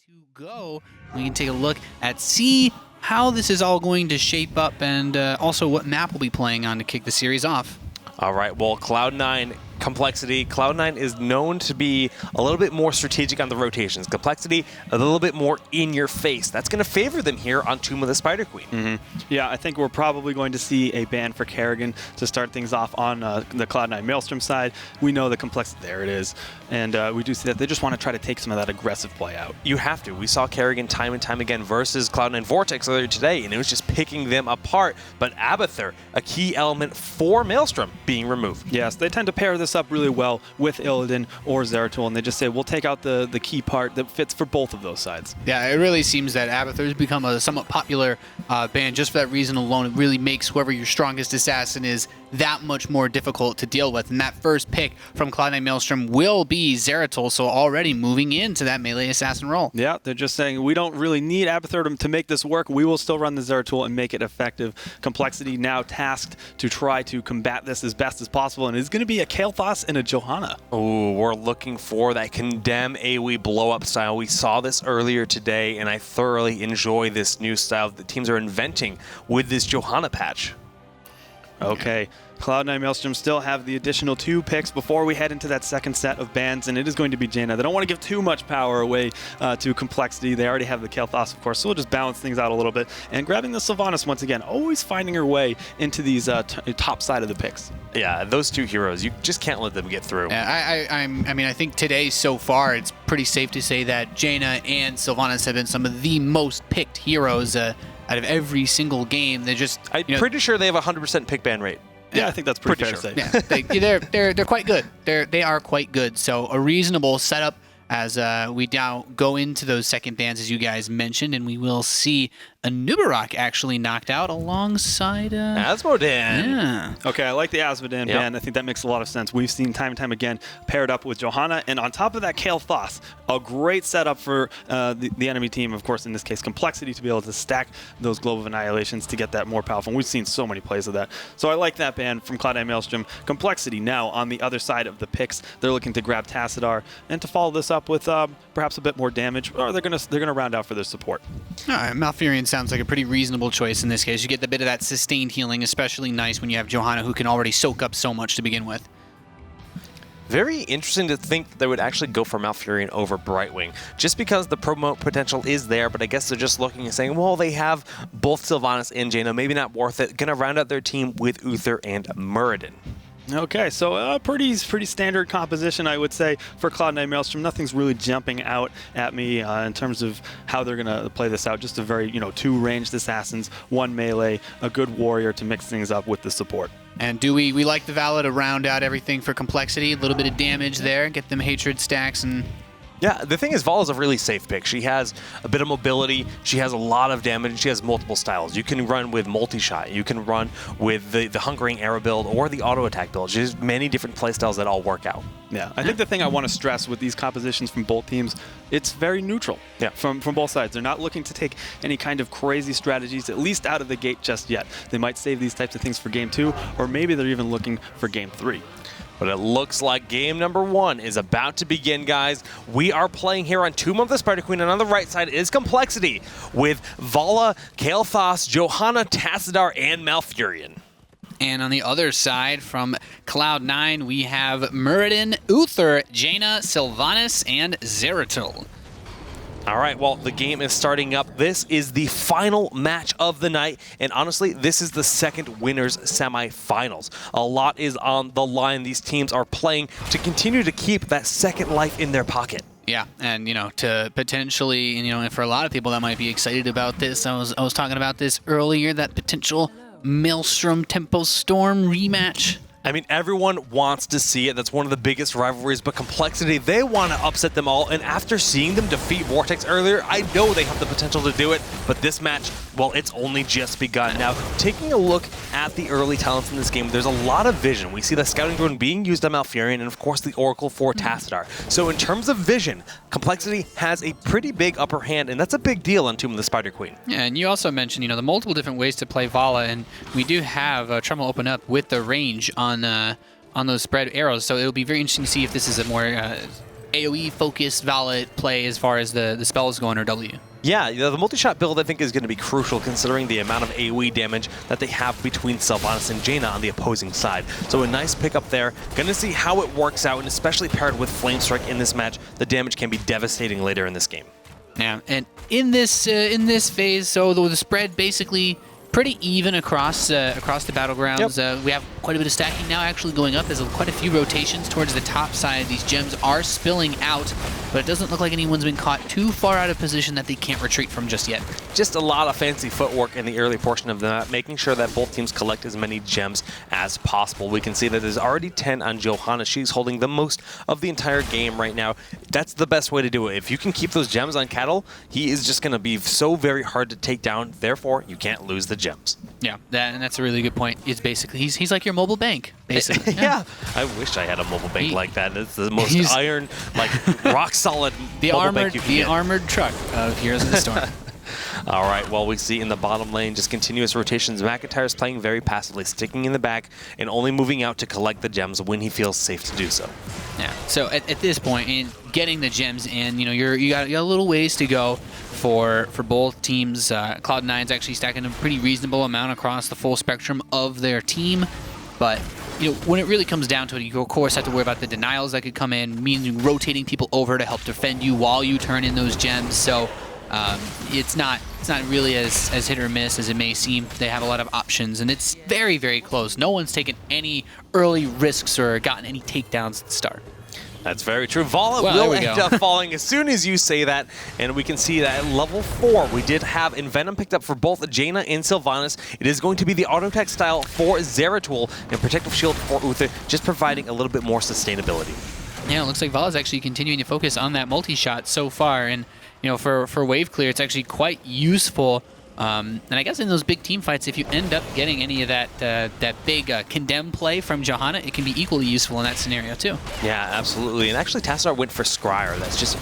to go. We can take a look at see how this is all going to shape up and also what map we'll be playing on to kick the series off. All right, well, Cloud9 complexity. Cloud9 is known to be a little bit more strategic on the rotations. Complexity, a little bit more in your face. That's going to favor them here on Tomb of the Spider Queen. Yeah, I think we're probably going to see a ban for Kerrigan to start things off on the Cloud9 Maelstrom side. We know the complexity, there it is. And we do see that they just want to try to take some of that aggressive play out. You have to. We saw Kerrigan time and time again versus Cloud9 Vortex earlier today, and it was just picking them apart. But Abathur, a key element for Maelstrom, being removed. Yes, they tend to pair this up really well with Illidan or Zeratul, and they just say, we'll take out the key part that fits for both of those sides. Yeah, it really seems that Abathur has become a somewhat popular ban just for that reason alone. It really makes whoever your strongest assassin is that much more difficult to deal with. And that first pick from Cloud9 Maelstrom will be Zeratul, so already moving into that melee assassin role. Yeah, they're just saying, we don't really need Abathur to make this work. We will still run the Zeratul and make it effective. Complexity now tasked to try to combat this as best as possible, and it's going to be a Kael'thas and a Johanna. Oh, we're looking for that condemn AoE blow-up style. We saw this earlier today, and I thoroughly enjoy this new style that teams are inventing with this Johanna patch. Okay, Cloud9 Maelstrom still have the additional 2 picks before we head into that second set of bans, and it is going to be Jaina. They don't want to give too much power away to Complexity. They already have the Kael'thas, of course, so we'll just balance things out a little bit. And grabbing the Sylvanas once again, always finding her way into these top side of the picks. Yeah, those 2 heroes, you just can't let them get through. Yeah, I mean, I think today so far, it's pretty safe to say that Jaina and Sylvanas have been some of the most picked heroes out of every single game. They're just, I'm pretty sure they have a 100% pick ban rate. Yeah, I think that's pretty fair sure. to say. Yeah, they're quite good. They are quite good. So a reasonable setup as we now go into those second bans, as you guys mentioned, and we will see a Nubarak actually knocked out alongside Asmodan. Yeah. Okay, I like the Asmodan ban. I think that makes a lot of sense. We've seen time and time again paired up with Johanna, and on top of that, Kael'thas. A great setup for the enemy team, of course, in this case, Complexity, to be able to stack those Globe of Annihilations to get that more powerful. And we've seen so many plays of that. So I like that ban from Cloud9 Maelstrom. Complexity now on the other side of the picks. They're looking to grab Tassadar and to follow this up with perhaps a bit more damage, or they're gonna round out for their support. All right, Malfurion sounds like a pretty reasonable choice in this case. You get the bit of that sustained healing, especially nice when you have Johanna, who can already soak up so much to begin with. Very interesting to think that they would actually go for Malfurion over Brightwing, just because the promote potential is there, but I guess they're just looking and saying, well, they have both Sylvanas and Jaina, maybe not worth it. Gonna round out their team with Uther and Muradin. Okay, so a pretty standard composition, I would say, for Cloud9 Maelstrom. Nothing's really jumping out at me in terms of how they're going to play this out. Just a very, 2 ranged assassins, 1 melee, a good warrior to mix things up with the support. And do we like the Vala to round out everything for Complexity? A little bit of damage there, get them hatred stacks and... Yeah, the thing is, Vala's a really safe pick. She has a bit of mobility, she has a lot of damage, and she has multiple styles. You can run with multi-shot, you can run with the Hungering Arrow build or the auto-attack build. She has many different playstyles that all work out. Yeah, I think the thing I want to stress with these compositions from both teams, it's very neutral from both sides. They're not looking to take any kind of crazy strategies, at least out of the gate just yet. They might save these types of things for Game 2, or maybe they're even looking for Game 3. But it looks like game number 1 is about to begin, guys. We are playing here on Tomb of the Spider Queen, and on the right side is Complexity with Vala, Kael'thas, Johanna, Tassadar, and Malfurion. And on the other side from Cloud9, we have Muradin, Uther, Jaina, Sylvanas, and Zeratul. All right, well, the game is starting up. This is the final match of the night, and honestly, this is the second winners semifinals. A lot is on the line. These teams are playing to continue to keep that second life in their pocket. Yeah, and to potentially, and for a lot of people that might be excited about this, I was talking about this earlier, that potential Maelstrom Tempo Storm rematch. I mean, everyone wants to see it. That's one of the biggest rivalries, but Complexity, they want to upset them all, and after seeing them defeat Vortex earlier, I know they have the potential to do it, but this match, well, it's only just begun. Now, taking a look at the early talents in this game, there's a lot of vision. We see the Scouting Drone being used on Malfurion, and of course, the Oracle for Tassadar. So in terms of vision, Complexity has a pretty big upper hand, and that's a big deal on Tomb of the Spider Queen. Yeah, and you also mentioned, the multiple different ways to play Vala, and we do have Trummel open up with the range on those spread arrows, so it'll be very interesting to see if this is a more AoE-focused Valet play as far as the spells go under W. Yeah, the multi-shot build I think is going to be crucial considering the amount of AoE damage that they have between Sylvanas and Jaina on the opposing side. So a nice pickup there. Going to see how it works out, and especially paired with Flame Strike in this match, the damage can be devastating later in this game. Yeah, and in this phase, so the spread basically pretty even across the battlegrounds. Yep. We have quite a bit of stacking now actually going up. There's quite a few rotations towards the top side. These gems are spilling out, but it doesn't look like anyone's been caught too far out of position that they can't retreat from just yet. Just a lot of fancy footwork in the early portion of the map, making sure that both teams collect as many gems as possible. We can see that there's already 10 on Johanna. She's holding the most of the entire game right now. That's the best way to do it. If you can keep those gems on Cattle, he is just going to be so very hard to take down. Therefore, you can't lose the gems. Yeah, and that's a really good point. It's basically he's like your mobile bank, basically. Yeah. I wish I had a mobile bank like that. It's the most iron, like rock solid mobile bank you can get. Armored truck of Heroes of the Storm. All right, well, we see in the bottom lane just continuous rotations. McIntyre is playing very passively, sticking in the back and only moving out to collect the gems when he feels safe to do so. Yeah, so at this point, in getting the gems in, you got a little ways to go for both teams. Cloud9's actually stacking a pretty reasonable amount across the full spectrum of their team, but when it really comes down to it, you of course have to worry about the denials that could come in, meaning rotating people over to help defend you while you turn in those gems. So it's not really as hit or miss as it may seem. They have a lot of options, and it's very, very close. No one's taken any early risks or gotten any takedowns at the start. That's very true. Vala will end up falling as soon as you say that, and we can see that at level 4, we did have Envenom picked up for both Jaina and Sylvanas. It is going to be the auto attack style for Zeratul and Protective Shield for Uther, just providing a little bit more sustainability. Yeah, it looks like Vala's actually continuing to focus on that multi-shot so far, and for wave clear, it's actually quite useful. And I guess in those big team fights, if you end up getting any of that big condemn play from Johanna, it can be equally useful in that scenario too. Yeah, absolutely. And actually, Tassar went for Scryer. That's just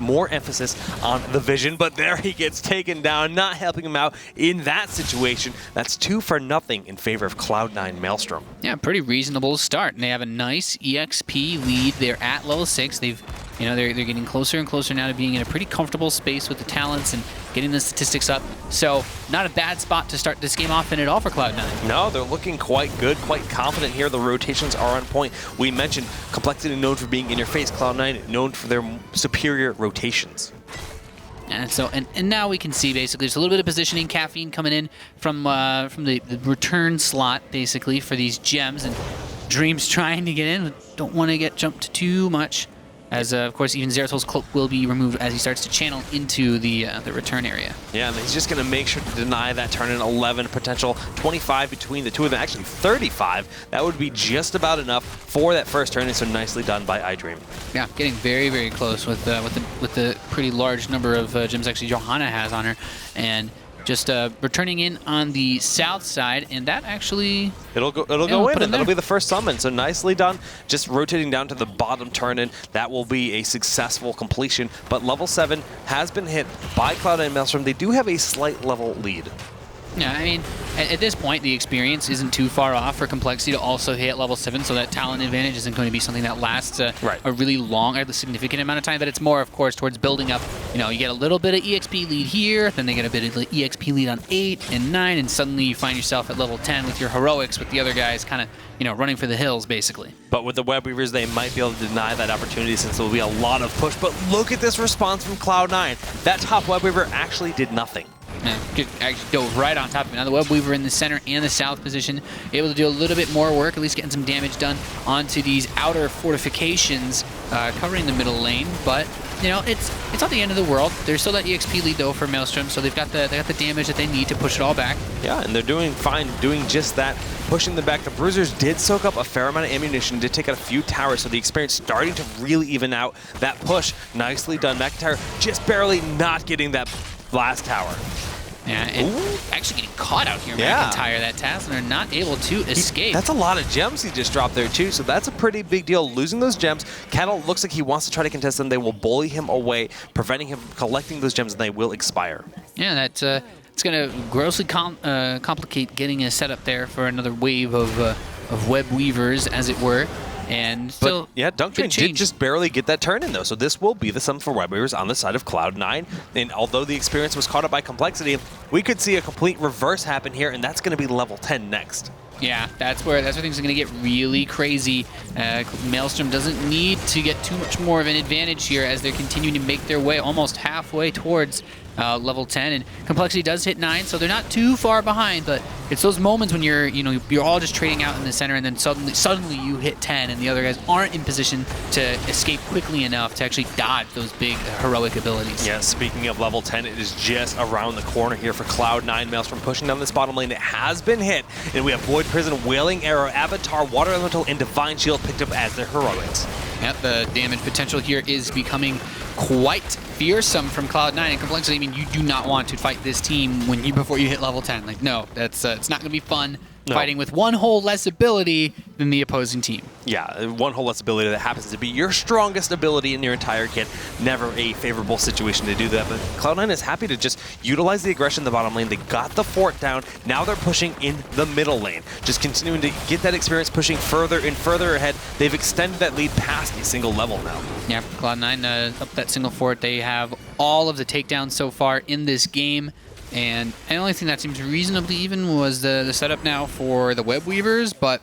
more emphasis on the vision. But there he gets taken down, not helping him out in that situation. That's 2 for nothing in favor of Cloud9 Maelstrom. Yeah, pretty reasonable start. And they have a nice EXP lead. They're at level 6. They're getting closer and closer now to being in a pretty comfortable space with the talents and getting the statistics up. So not a bad spot to start this game off in at all for Cloud9. No, they're looking quite good, quite confident here. The rotations are on point. We mentioned complexity known for being in your face. Cloud9 known for their superior rotations. And so, and now we can see basically there's a little bit of positioning, caffeine coming in from the return slot basically for these gems, and Dream's trying to get in, but don't want to get jumped too much. As, of course, even Zeratul's cloak will be removed as he starts to channel into the return area. Yeah, and he's just going to make sure to deny that turn in 11 potential. 25 between the two of them, actually 35. That would be just about enough for that first turn, and so nicely done by iDream. Yeah, getting very, very close with the pretty large number of gems actually Johanna has on her. And just returning in on the south side, and that actually... It'll go in, and that'll be the first summon. So nicely done. Just rotating down to the bottom turn-in. That will be a successful completion. But level 7 has been hit by Cloud9 Maelstrom. They do have a slight level lead. Yeah, I mean, at this point, the experience isn't too far off for complexity to also hit level 7, so that talent advantage isn't going to be something that lasts a really long, a significant amount of time, but it's more, of course, towards building up. You get a little bit of EXP lead here, then they get a bit of EXP lead on 8 and 9, and suddenly you find yourself at level 10 with your heroics, with the other guys kind of, running for the hills, basically. But with the Web Weavers, they might be able to deny that opportunity since there will be a lot of push. But look at this response from Cloud9. That top Web Weaver actually did nothing. Yeah, actually dove right on top of it. Now the Web Weaver in the center and the south position, able to do a little bit more work, at least getting some damage done onto these outer fortifications covering the middle lane. But it's not the end of the world. There's still that EXP lead though for Maelstrom, so they got the damage that they need to push it all back. Yeah, and they're doing fine, doing just that, pushing them back. The Bruisers did soak up a fair amount of ammunition, did take out a few towers, so the experience starting to really even out that push. Nicely done. McIntyre just barely not getting that last tower. Yeah, and actually getting caught out here, McIntyre, that task, and they're not able to escape. That's a lot of gems he just dropped there, too, so that's a pretty big deal. Losing those gems, Cattle looks like he wants to try to contest them. They will bully him away, preventing him from collecting those gems, and they will expire. Yeah, it's going to grossly complicate getting a setup there for another wave of Web Weavers, as it were. And still, but yeah, Dunktrain did just barely get that turn in, though. So this will be the sum for Web Weavers on the side of Cloud9. And although the experience was caught up by complexity, we could see a complete reverse happen here, and that's going to be level 10 next. Yeah, that's where things are going to get really crazy. Maelstrom doesn't need to get too much more of an advantage here as they're continuing to make their way almost halfway towards level 10, and complexity does hit 9, so they're not too far behind. But it's those moments when you're all just trading out in the center, and then suddenly you hit 10, and the other guys aren't in position to escape quickly enough to actually dodge those big heroic abilities. Yeah, speaking of level 10, it is just around the corner here for Cloud9 Maelstrom pushing down this bottom lane. It has been hit, and we have Void Prison, Wailing Arrow, Avatar, Water Elemental, and Divine Shield picked up as their heroics. Yep, the damage potential here is becoming quite fearsome from Cloud9 and complexity. I mean, you do not want to fight this team before you hit level 10. Like, no, that's it's not going to be fun. No. Fighting with one whole less ability than the opposing team. Yeah, one whole less ability that happens to be your strongest ability in your entire kit. Never a favorable situation to do that, but Cloud9 is happy to just utilize the aggression in the bottom lane. They got the fort down. Now they're pushing in the middle lane. Just continuing to get that experience, pushing further and further ahead. They've extended that lead past a single level now. Yeah, Cloud9 up that single fort. They have all of the takedowns so far in this game. And the only thing that seems reasonably even was the setup now for the Web Weavers, but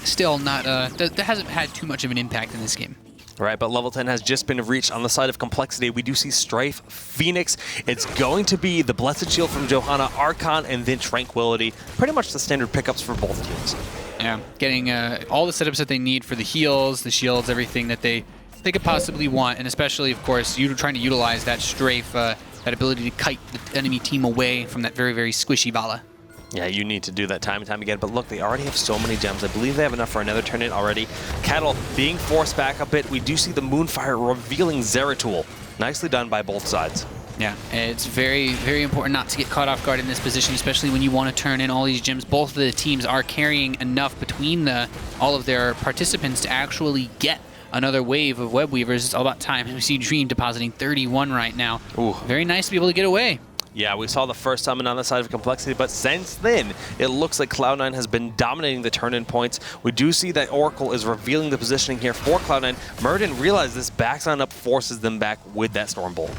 still not that hasn't had too much of an impact in this game. Right, but level 10 has just been reached on the side of complexity. We do see Strife, Phoenix. It's going to be the Blessed Shield from Johanna, Archon, and then Tranquility. Pretty much the standard pickups for both teams. Yeah, getting all the setups that they need for the heals, the shields, everything that they could possibly want, and especially, of course, you trying to utilize that Strafe, that ability to kite the enemy team away from that very, very squishy Vala. Yeah, you need to do that time and time again. But look, they already have so many gems. I believe they have enough for another turn in already. Cattle being forced back a bit. We do see the Moonfire revealing Zeratul. Nicely done by both sides. Yeah, it's very, very important not to get caught off guard in this position, especially when you want to turn in all these gems. Both of the teams are carrying enough between all of their participants to actually get another wave of Web Weavers. It's all about time. We see Dream depositing 31 right now. Ooh. Very nice to be able to get away. Yeah, we saw the first summon on the side of complexity, but since then, it looks like Cloud9 has been dominating the turn-in points. We do see that Oracle is revealing the positioning here for Cloud9. Murden realized this backs on up, forces them back with that Storm Bolt.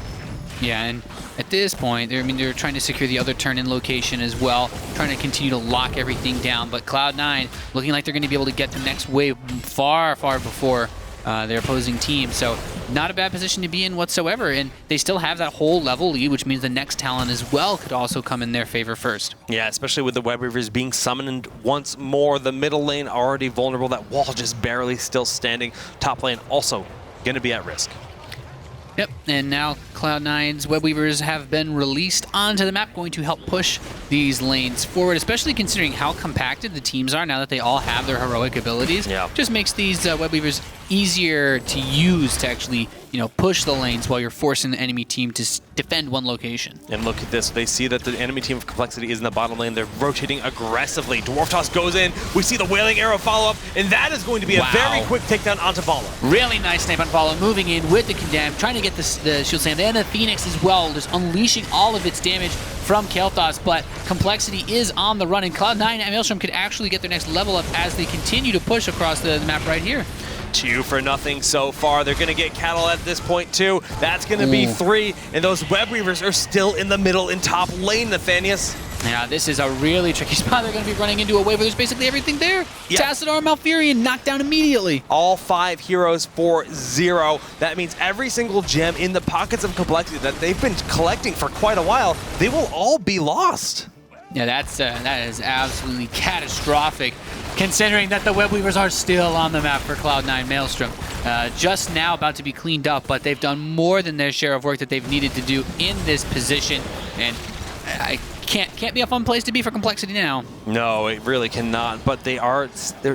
Yeah, and at this point, they're trying to secure the other turn-in location as well, trying to continue to lock everything down. But Cloud9 looking like they're going to be able to get the next wave far, far before their opposing team. So not a bad position to be in whatsoever, and they still have that whole level lead, which means the next talent as well could also come in their favor first. Yeah, especially with the Web Weavers being summoned once more. The middle lane already vulnerable. That wall just barely still standing. Top lane also going to be at risk. Yep, and now Cloud9's Web Weavers have been released onto the map, going to help push these lanes forward, especially considering how compacted the teams are now that they all have their heroic abilities. Yeah. Just makes these Web Weavers easier to use to actually, push the lanes while you're forcing the enemy team to defend one location. And look at this. They see that the enemy team of complexity is in the bottom lane. They're rotating aggressively. Dwarf Toss goes in. We see the Wailing Arrow follow-up, and that is going to be a very quick takedown onto Vala. Really nice snipe on Vala, moving in with the Condemn, trying to get the Shield Slam, and the Phoenix as well, just unleashing all of its damage from Kael'thas, but complexity is on the run, and Cloud9 and Maelstrom could actually get their next level up as they continue to push across the map right here. 2-0 so far. They're going to get Cattle at this point, too. That's going to be 3, and those Web Weavers are still in the middle in top lane, Nathanius. Yeah, this is a really tricky spot. They're going to be running into a wave where there's basically everything there. Yep. Tassadar, Malfurion knocked down immediately. All 5 heroes for 0. That means every single gem in the pockets of complexity that they've been collecting for quite a while, they will all be lost. Yeah, that is absolutely catastrophic, considering that the Web Weavers are still on the map for Cloud9 Maelstrom. Just now about to be cleaned up, but they've done more than their share of work that they've needed to do in this position, and I can't be a fun place to be for complexity now. No, it really cannot. But they're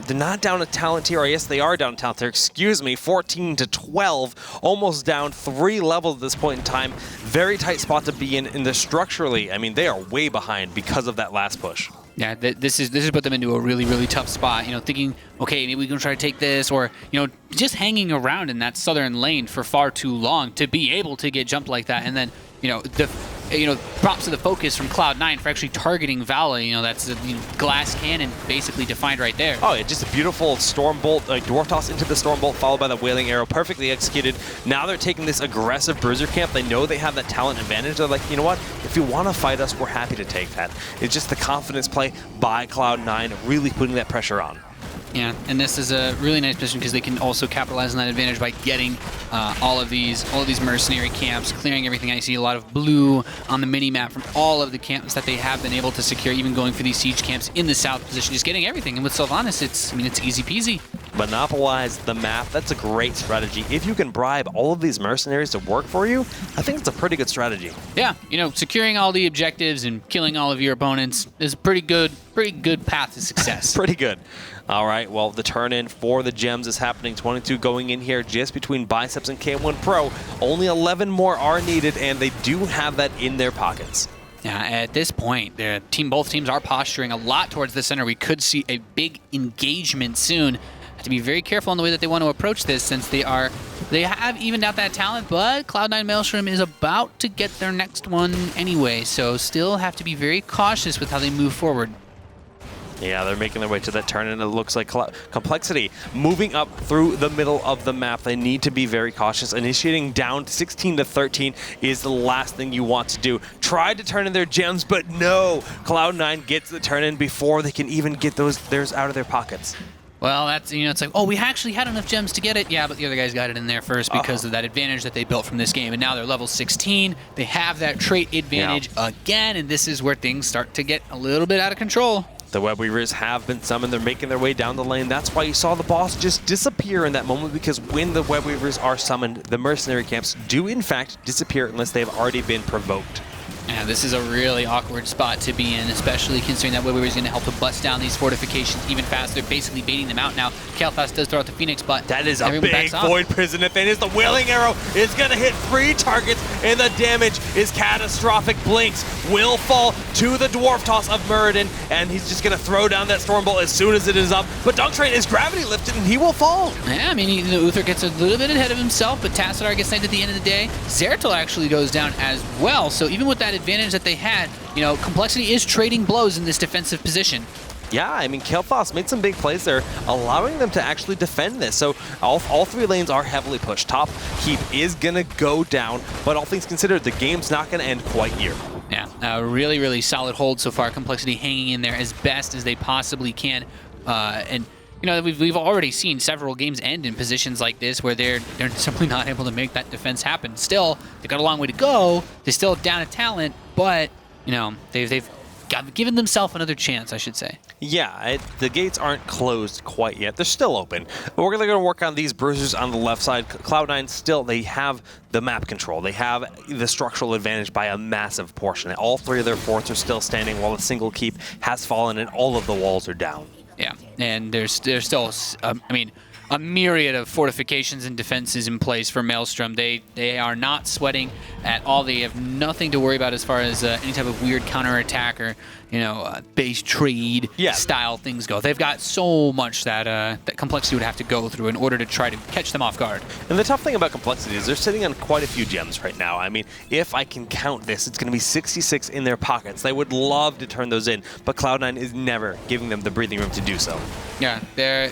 not down a talent tier. Yes, they are down a talent tier. Excuse me, 14-12, almost down 3 levels at this point in time. Very tight spot to be in the structurally. I mean, they are way behind because of that last push. Yeah, this has put them into a really, really tough spot. Thinking, okay, maybe we can try to take this, or just hanging around in that southern lane for far too long to be able to get jumped like that, and then props to the focus from Cloud9 for actually targeting Vala. That's a glass cannon basically defined right there. Oh, yeah, just a beautiful Storm Bolt, Dwarf Toss into the Storm Bolt, followed by the Wailing Arrow, perfectly executed. Now they're taking this aggressive Bruiser camp. They know they have that talent advantage. They're like, you know what? If you want to fight us, we're happy to take that. It's just the confidence play by Cloud9, really putting that pressure on. Yeah, and this is a really nice position because they can also capitalize on that advantage by getting all of these mercenary camps, clearing everything. I see a lot of blue on the mini-map from all of the camps that they have been able to secure, even going for these siege camps in the south position, just getting everything. And with Sylvanas, it's easy peasy. Monopolize the map. That's a great strategy. If you can bribe all of these mercenaries to work for you, I think it's a pretty good strategy. Yeah, securing all the objectives and killing all of your opponents is a pretty good path to success. Pretty good. All right, well, the turn-in for the gems is happening. 22 going in here just between Biceps and K1 Pro. Only 11 more are needed, and they do have that in their pockets. Yeah, at this point, both teams are posturing a lot towards the center. We could see a big engagement soon. Have to be very careful in the way that they want to approach this, since they have evened out that talent, but Cloud9 Maelstrom is about to get their next one anyway, so still have to be very cautious with how they move forward. Yeah, they're making their way to that turn, and it looks like compLexity moving up through the middle of the map. They need to be very cautious. Initiating down 16 to 13 is the last thing you want to do. Tried to turn in their gems, but no. Cloud9 gets the turn in before they can even get theirs out of their pockets. Well, that's, it's like, oh, we actually had enough gems to get it. Yeah, but the other guys got it in there first because of that advantage that they built from this game. And now they're level 16. They have that trait advantage again, and this is where things start to get a little bit out of control. The Web Weavers have been summoned. They're making their way down the lane. That's why you saw the boss just disappear in that moment, because when the Web Weavers are summoned, the mercenary camps do in fact disappear unless they've already been provoked. Yeah, this is a really awkward spot to be in, especially considering that Web Weaver is going to help to bust down these fortifications even faster. They're basically baiting them out now. Kael'thas does throw out the Phoenix, but that is a big Void Prison advantage. The Wailing Arrow is going to hit 3 targets, and the damage is catastrophic. Blinks will fall to the Dwarf Toss of Muradin, and he's just going to throw down that Storm Bolt as soon as it is up. But Dunktrain is gravity lifted, and he will fall. Yeah, I mean, Uther gets a little bit ahead of himself, but Tassadar gets sniped at the end of the day. Zeratul actually goes down as well, so even with that advantage that they had, compLexity is trading blows in this defensive position. Yeah, I mean, Kael'thas made some big plays there, allowing them to actually defend this. So all 3 lanes are heavily pushed. Top keep is going to go down, but all things considered, the game's not going to end quite here. Yeah, a really, really solid hold so far. compLexity hanging in there as best as they possibly can. And we've already seen several games end in positions like this where they're simply not able to make that defense happen. Still, they've got a long way to go. They're still down a talent, but they've given themselves another chance, I should say. Yeah, the gates aren't closed quite yet. They're still open. But we're going to work on these bruisers on the left side. Cloud9 still, they have the map control. They have the structural advantage by a massive portion. All 3 of their forts are still standing while a single keep has fallen and all of the walls are down. Yeah, and there's still, a myriad of fortifications and defenses in place for Maelstrom. They are not sweating at all. They have nothing to worry about as far as any type of weird counterattack or base trade style things go. They've got so much that that compLexity would have to go through in order to try to catch them off guard. And the tough thing about compLexity is they're sitting on quite a few gems right now. I mean, if I can count this, it's going to be 66 in their pockets. They would love to turn those in, but Cloud9 is never giving them the breathing room to do so. Yeah, they're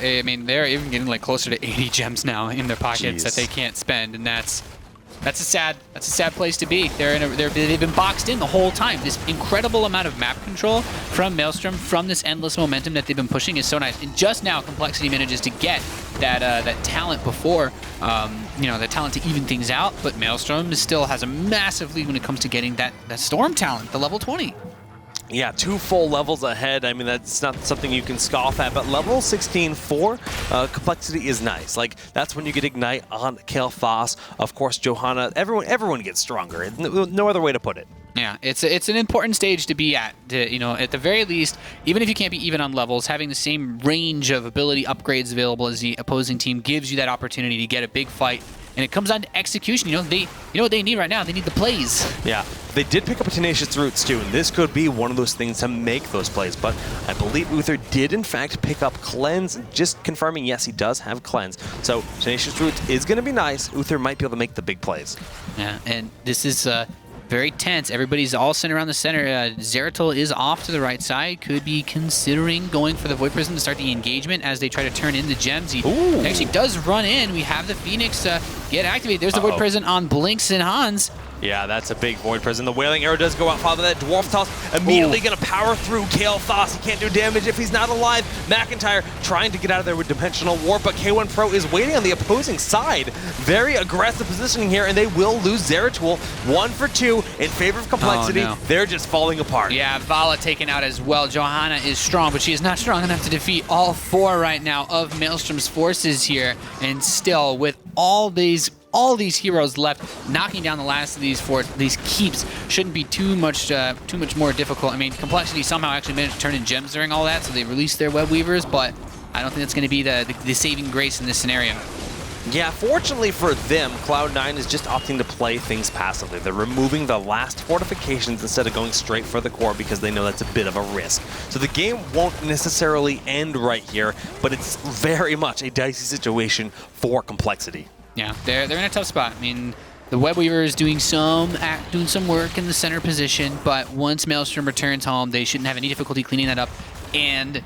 even getting like closer to 80 gems now in their pockets that they can't spend, and that's a sad place to be. They've been boxed in the whole time. This incredible amount of map control from Maelstrom, from this endless momentum that they've been pushing, is so nice. And just now, compLexity manages to get that talent before, the talent to even things out. But Maelstrom still has a massive lead when it comes to getting that Storm talent, the level 20. Yeah, 2 full levels ahead. I mean, that's not something you can scoff at, but level 16 for compLexity is nice. Like, that's when you get Ignite on Kael'thas. Of course, Johanna, everyone gets stronger. No other way to put it. Yeah, it's an important stage to be at. At the very least, even if you can't be even on levels, having the same range of ability upgrades available as the opposing team gives you that opportunity to get a big fight. And it comes down to execution. What they need right now? They need the plays. Yeah, they did pick up a Tenacious Roots too, and this could be one of those things to make those plays. But I believe Uther did in fact pick up Cleanse, just confirming, yes, he does have Cleanse. So Tenacious Roots is going to be nice. Uther might be able to make the big plays. Yeah, and this is very tense. Everybody's all centered around the center. Zeratul is off to the right side. Could be considering going for the Void Prison to start the engagement as they try to turn in the gems. He actually does run in. We have the Phoenix get activated. There's the Void Prison on Blinks and Hans. Yeah, that's a big Void Prison. The Wailing Arrow does go out, followed by that Dwarf Toss. Immediately going to power through Kael'thas. He can't do damage if he's not alive. McIntyre trying to get out of there with Dimensional Warp, but K1 Pro is waiting on the opposing side. Very aggressive positioning here, and they will lose Zeratul. 1 for 2 in favor of complexity. Oh, no. They're just falling apart. Yeah, Vala taken out as well. Johanna is strong, but she is not strong enough to defeat all 4 right now of Maelstrom's forces here. And still, with all these heroes left, knocking down the last of these keeps shouldn't be too much more difficult. I mean, complexity somehow actually managed to turn in gems during all that, so they released their web weavers, but I don't think that's going to be the saving grace in this scenario. Yeah, fortunately for them, Cloud9 is just opting to play things passively. They're removing the last fortifications instead of going straight for the core because they know that's a bit of a risk. So the game won't necessarily end right here, but it's very much a dicey situation for complexity. Yeah, they're in a tough spot. I mean, the web weaver is doing some work in the center position, but once Maelstrom returns home, they shouldn't have any difficulty cleaning that up. And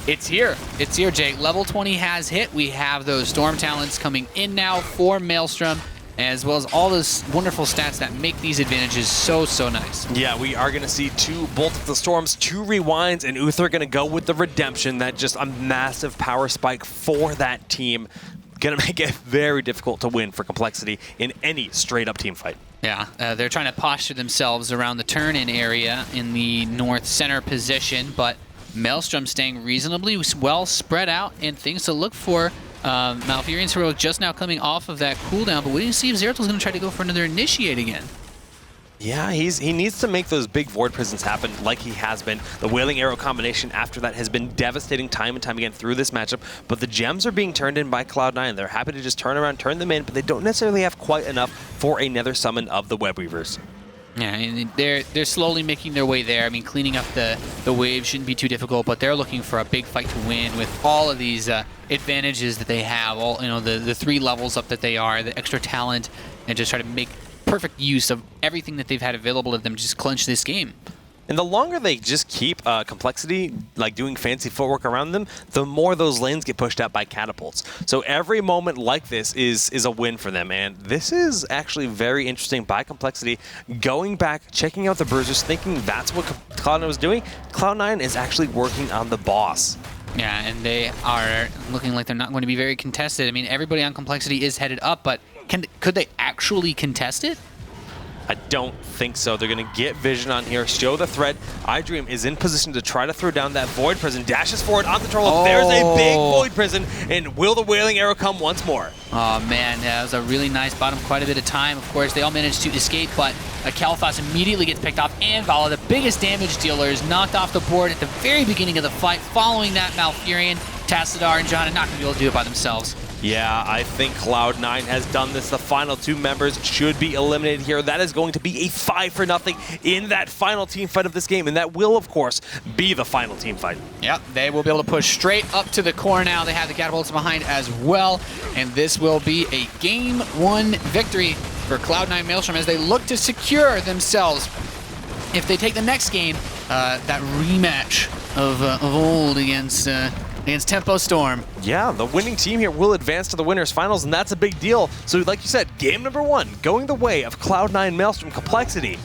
it's here. It's here, Jake. Level 20 has hit. We have those Storm Talents coming in now for Maelstrom, as well as all those wonderful stats that make these advantages so nice. Yeah, we are going to see 2 Bolt of the Storms, 2 Rewinds, and Uther going to go with the Redemption. That just a massive power spike for that team. Going to make it very difficult to win for complexity in any straight-up team fight. Yeah, they're trying to posture themselves around the turn-in area in the north center position, but Maelstrom staying reasonably well spread out, and things to look for. Malfurion's Heroic just now coming off of that cooldown, but we didn't see if Zeratul's going to try to go for another Initiate again. Yeah, he needs to make those big Void Prisons happen like he has been. The Wailing Arrow combination after that has been devastating time and time again through this matchup, but the gems are being turned in by Cloud9. They're happy to just turn around, turn them in, but they don't necessarily have quite enough for another summon of the Web Weavers. Yeah, and they're slowly making their way there. I mean, cleaning up the wave shouldn't be too difficult, but they're looking for a big fight to win with all of these advantages that they have. All the 3 levels up that they are, the extra talent, and just try to make perfect use of everything that they've had available to them to just clinch this game. And the longer they just keep complexity, like doing fancy footwork around them, the more those lanes get pushed out by catapults. So every moment like this is a win for them. And this is actually very interesting by complexity. Going back, checking out the bruisers, thinking that's what Cloud9 was doing. Cloud9 is actually working on the boss. Yeah, and they are looking like they're not going to be very contested. I mean, everybody on complexity is headed up, but could they actually contest it? I don't think so. They're going to get vision on here, show the threat. iDream is in position to try to throw down that Void Prison, dashes forward onto Troll. Oh. There's a big Void Prison, and will the Wailing Arrow come once more? Oh man, that was a really nice bottom quite a bit of time. Of course, they all managed to escape, but Kael'thas immediately gets picked off, and Vala, the biggest damage dealer, is knocked off the board at the very beginning of the fight. Following that, Malfurion, Tassadar, and John are not going to be able to do it by themselves. Yeah, I think Cloud9 has done this. The final 2 members should be eliminated here. That is going to be a 5-0 in that final team fight of this game, and that will, of course, be the final team fight. Yep, they will be able to push straight up to the core now. They have the catapults behind as well, and this will be a Game 1 victory for Cloud9 Maelstrom as they look to secure themselves. If they take the next game, that rematch of old against Tempo Storm. Yeah, the winning team here will advance to the winners finals, and that's a big deal. So like you said, game number 1, going the way of Cloud9 Maelstrom complexity.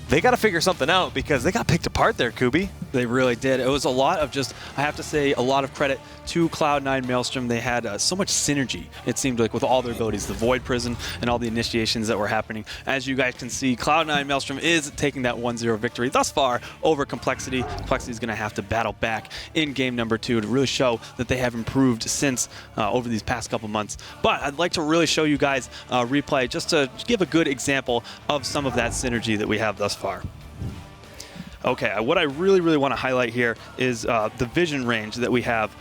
They got to figure something out because they got picked apart there, Kubi. They really did. It was a lot of just, I have to say, a lot of credit to Cloud9 Maelstrom. They had so much synergy, it seemed like, with all their abilities, the Void Prison and all the initiations that were happening. As you guys can see, Cloud9 Maelstrom is taking that 1-0 victory thus far over Complexity. Complexity is going to have to battle back in game number 2 to really show that they have improved since over these past couple months. But I'd like to really show you guys a replay just to give a good example of some of that synergy that we have thus far. Okay, what I really want to highlight here is the vision range that we have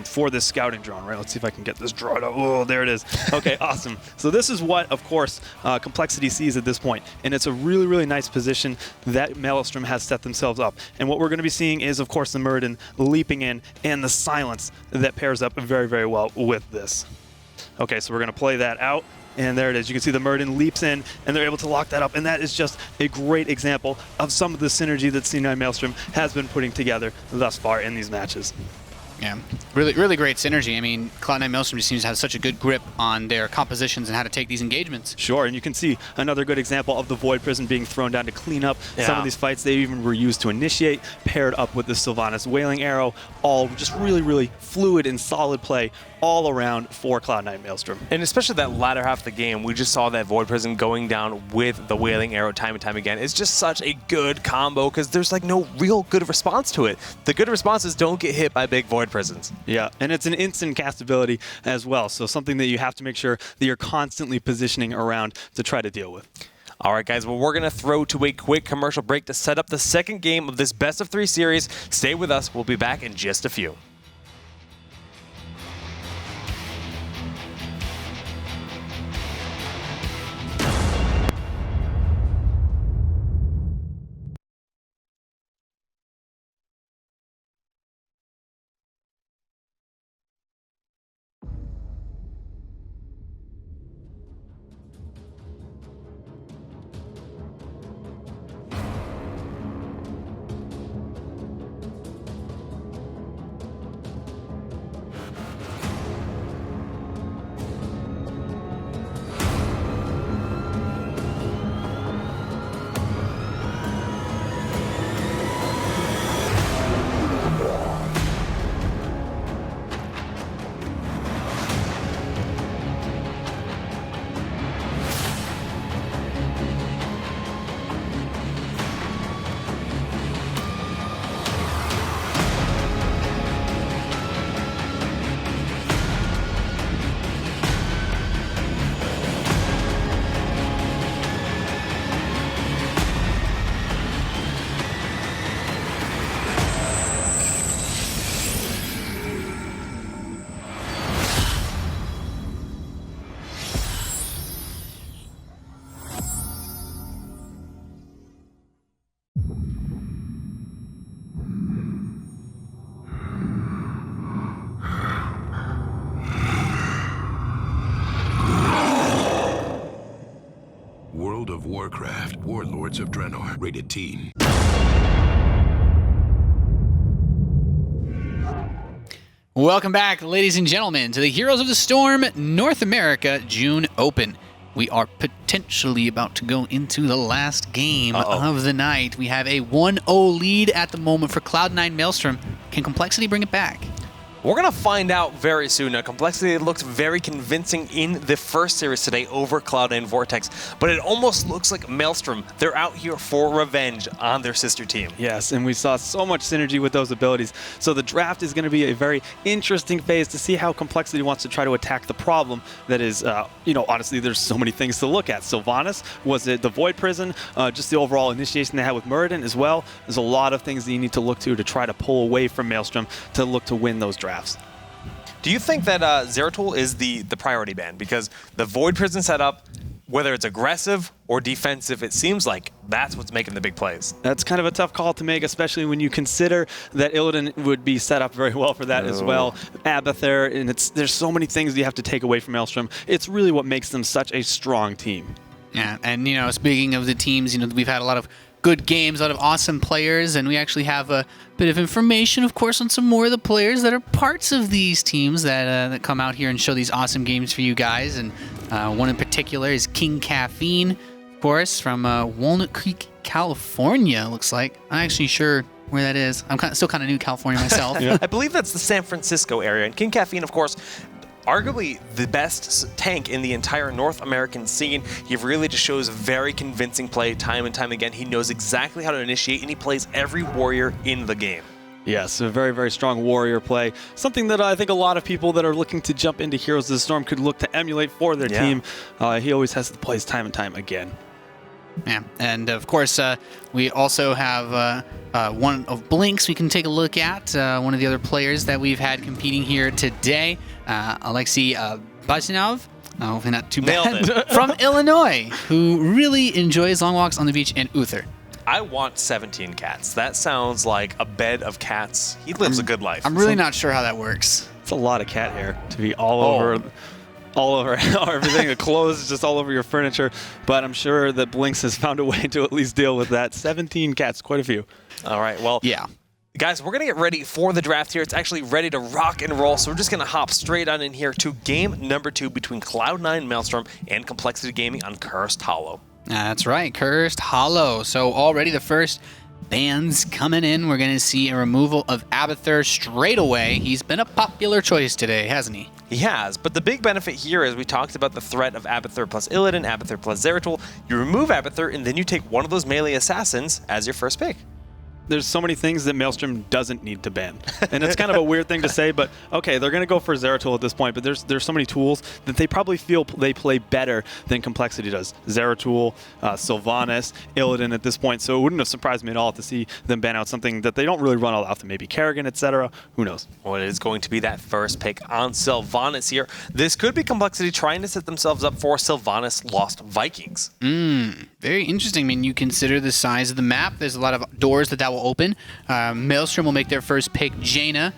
for this scouting drone, right? Let's see if I can get this drawn out. Oh, there it is. Okay, awesome. So this is what, of course, Complexity sees at this point, and it's a really nice position that Maelstrom has set themselves up. And what we're going to be seeing is, of course, the Muradin leaping in and the silence that pairs up very well with this. Okay, so we're going to play that out. And there it is. You can see the Murden leaps in, and they're able to lock that up. And that is just a great example of some of the synergy that Cloud9 Maelstrom has been putting together thus far in these matches. Yeah, really great synergy. I mean, Cloud9 Maelstrom just seems to have such a good grip on their compositions and how to take these engagements. Sure, and you can see another good example of the Void Prison being thrown down to clean up some of these fights. They even were used to initiate, paired up with the Sylvanas Wailing Arrow. All just really fluid and solid play all around for Cloud9 Maelstrom. And especially that latter half of the game, we just saw that Void Prison going down with the Wailing Arrow time and time again. It's just such a good combo because there's like no real good response to it. The good response is don't get hit by big Void Prisons. Yeah, and it's an instant cast ability as well, so something that you have to make sure that you're constantly positioning around to try to deal with. All right, guys, well, we're going to throw to a quick commercial break to set up the second game of this best of 3 series. Stay with us. We'll be back in just a few. World of Warcraft, Warlords of Draenor, rated teen. Welcome back, ladies and gentlemen, to the Heroes of the Storm North America June Open. We are potentially about to go into the last game of the night. We have a 1-0 lead at the moment for Cloud9 Maelstrom. Can compLexity bring it back? We're going to find out very soon. Now, compLexity looked very convincing in the first series today over Cloud9 Vortex, but it almost looks like Maelstrom, they're out here for revenge on their sister team. Yes, and we saw so much synergy with those abilities. So the draft is going to be a very interesting phase to see how compLexity wants to try to attack the problem that is, honestly, there's so many things to look at. Sylvanas, was it the Void Prison, just the overall initiation they had with Muradin as well. There's a lot of things that you need to look to try to pull away from Maelstrom to look to win those drafts. Do you think that Zeratul is the priority ban? Because the Void Prison setup, whether it's aggressive or defensive, it seems like that's what's making the big plays. That's kind of a tough call to make, especially when you consider that Illidan would be set up very well for that as well. Abathur, and there's so many things you have to take away from Maelstrom. It's really what makes them such a strong team. Yeah, and speaking of the teams, we've had a lot of good games, a lot of awesome players, and we actually have a bit of information, of course, on some more of the players that are parts of these teams that come out here and show these awesome games for you guys. And one in particular is KingCaffeine, of course, from Walnut Creek, California, looks like. I'm not actually sure where that is. I'm still kind of new to California myself. Yeah. I believe that's the San Francisco area. And KingCaffeine, of course, arguably the best tank in the entire North American scene. He really just shows very convincing play time and time again. He knows exactly how to initiate, and he plays every warrior in the game. Yes, a very, very strong warrior play. Something that I think a lot of people that are looking to jump into Heroes of the Storm could look to emulate for their team. He always has the plays time and time again. Yeah, and of course, we also have one of Blinks we can take a look at. One of the other players that we've had competing here today, Alexei Bazhenov. Hopefully not too bad. From Illinois, who really enjoys long walks on the beach in Uther. I want 17 cats. That sounds like a bed of cats. He lives a good life. I'm really not sure how that works. It's a lot of cat hair to be all over. all over everything. The clothes just all over your furniture. But I'm sure that Blinks has found a way to at least deal with that. 17 cats, quite a few. All right, well, Yeah. guys, we're going to get ready for the draft here. It's actually ready to rock and roll, so we're just going to hop straight on in here to game number 2 between Cloud9 Maelstrom and compLexity Gaming on Cursed Hollow. That's right, Cursed Hollow. So already the first bans coming in. We're going to see a removal of Abathur straight away. He's been a popular choice today, hasn't he? He has, but the big benefit here is we talked about the threat of Abathur plus Illidan, Abathur plus Zeratul. You remove Abathur, and then you take one of those melee assassins as your first pick. There's so many things that Maelstrom doesn't need to ban. And it's kind of a weird thing to say, but okay, they're going to go for Zeratul at this point, but there's so many tools that they probably feel they play better than compLexity does. Zeratul, Sylvanas, Illidan at this point, so it wouldn't have surprised me at all to see them ban out something that they don't really run all often, maybe Kerrigan, etc. Who knows? Well, it is going to be that first pick on Sylvanas here. This could be compLexity trying to set themselves up for Sylvanas Lost Vikings. Very interesting. I mean, you consider the size of the map. There's a lot of doors that will open. Maelstrom will make their first pick, Jaina.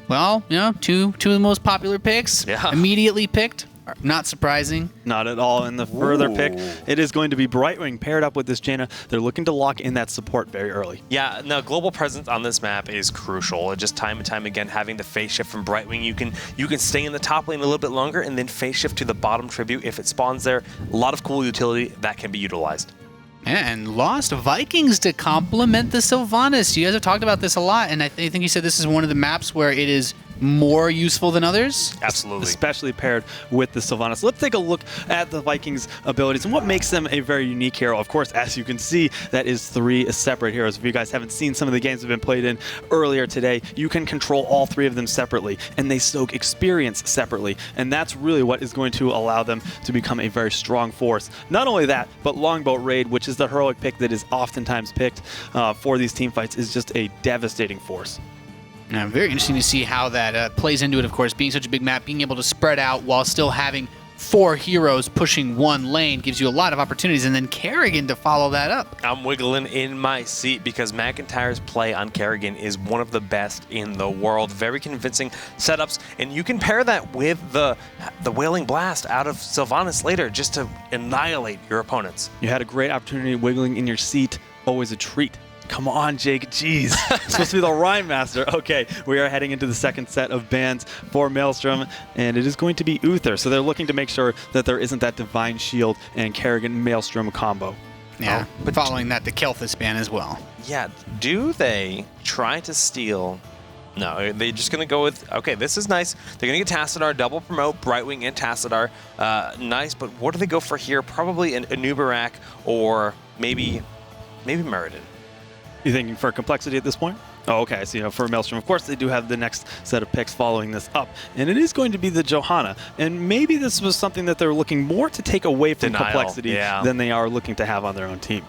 Well, you know, two of the most popular picks. Yeah. Immediately picked. Not surprising. Not at all. In the further pick, it is going to be Brightwing paired up with this Jaina. They're looking to lock in that support very early. Yeah, no, global presence on this map is crucial. Just time and time again, having the phase shift from Brightwing, you can stay in the top lane a little bit longer and then phase shift to the bottom tribute if it spawns there. A lot of cool utility that can be utilized. And Lost Vikings to complement the Sylvanas. You guys have talked about this a lot, and I think you said this is one of the maps where it is more useful than others? Absolutely. Especially paired with the Sylvanas. Let's take a look at the Vikings' abilities and what makes them a very unique hero. Of course, as you can see, that is 3 separate heroes. If you guys haven't seen some of the games that have been played in earlier today, you can control all 3 of them separately, and they soak experience separately. And that's really what is going to allow them to become a very strong force. Not only that, but Longbow Raid, which is the heroic pick that is oftentimes picked for these team fights, is just a devastating force. Very interesting to see how that plays into it, of course. Being such a big map, being able to spread out while still having 4 heroes pushing one lane gives you a lot of opportunities, and then Kerrigan to follow that up. I'm wiggling in my seat because McIntyre's play on Kerrigan is one of the best in the world. Very convincing setups, and you can pair that with the Wailing Blast out of Sylvanas later just to annihilate your opponents. You had a great opportunity wiggling in your seat. Always a treat. Come on, Jake. Jeez. It's supposed to be the Rhyme Master. Okay, we are heading into the second set of bans for Maelstrom, and it is going to be Uther. So they're looking to make sure that there isn't that Divine Shield and Kerrigan Maelstrom combo. Yeah, but following that, the Kelthus ban as well. Yeah, do they try to steal... No, they're just going to go with, okay, this is nice. They're going to get Tassadar, double promote, Brightwing and Tassadar. Nice, but what do they go for here? Probably an Anubarak or maybe Meriden. You thinking for compLexity at this point? Oh, okay. So, for Maelstrom, of course, they do have the next set of picks following this up. And it is going to be the Johanna. And maybe this was something that they're looking more to take away from compLexity than they are looking to have on their own team.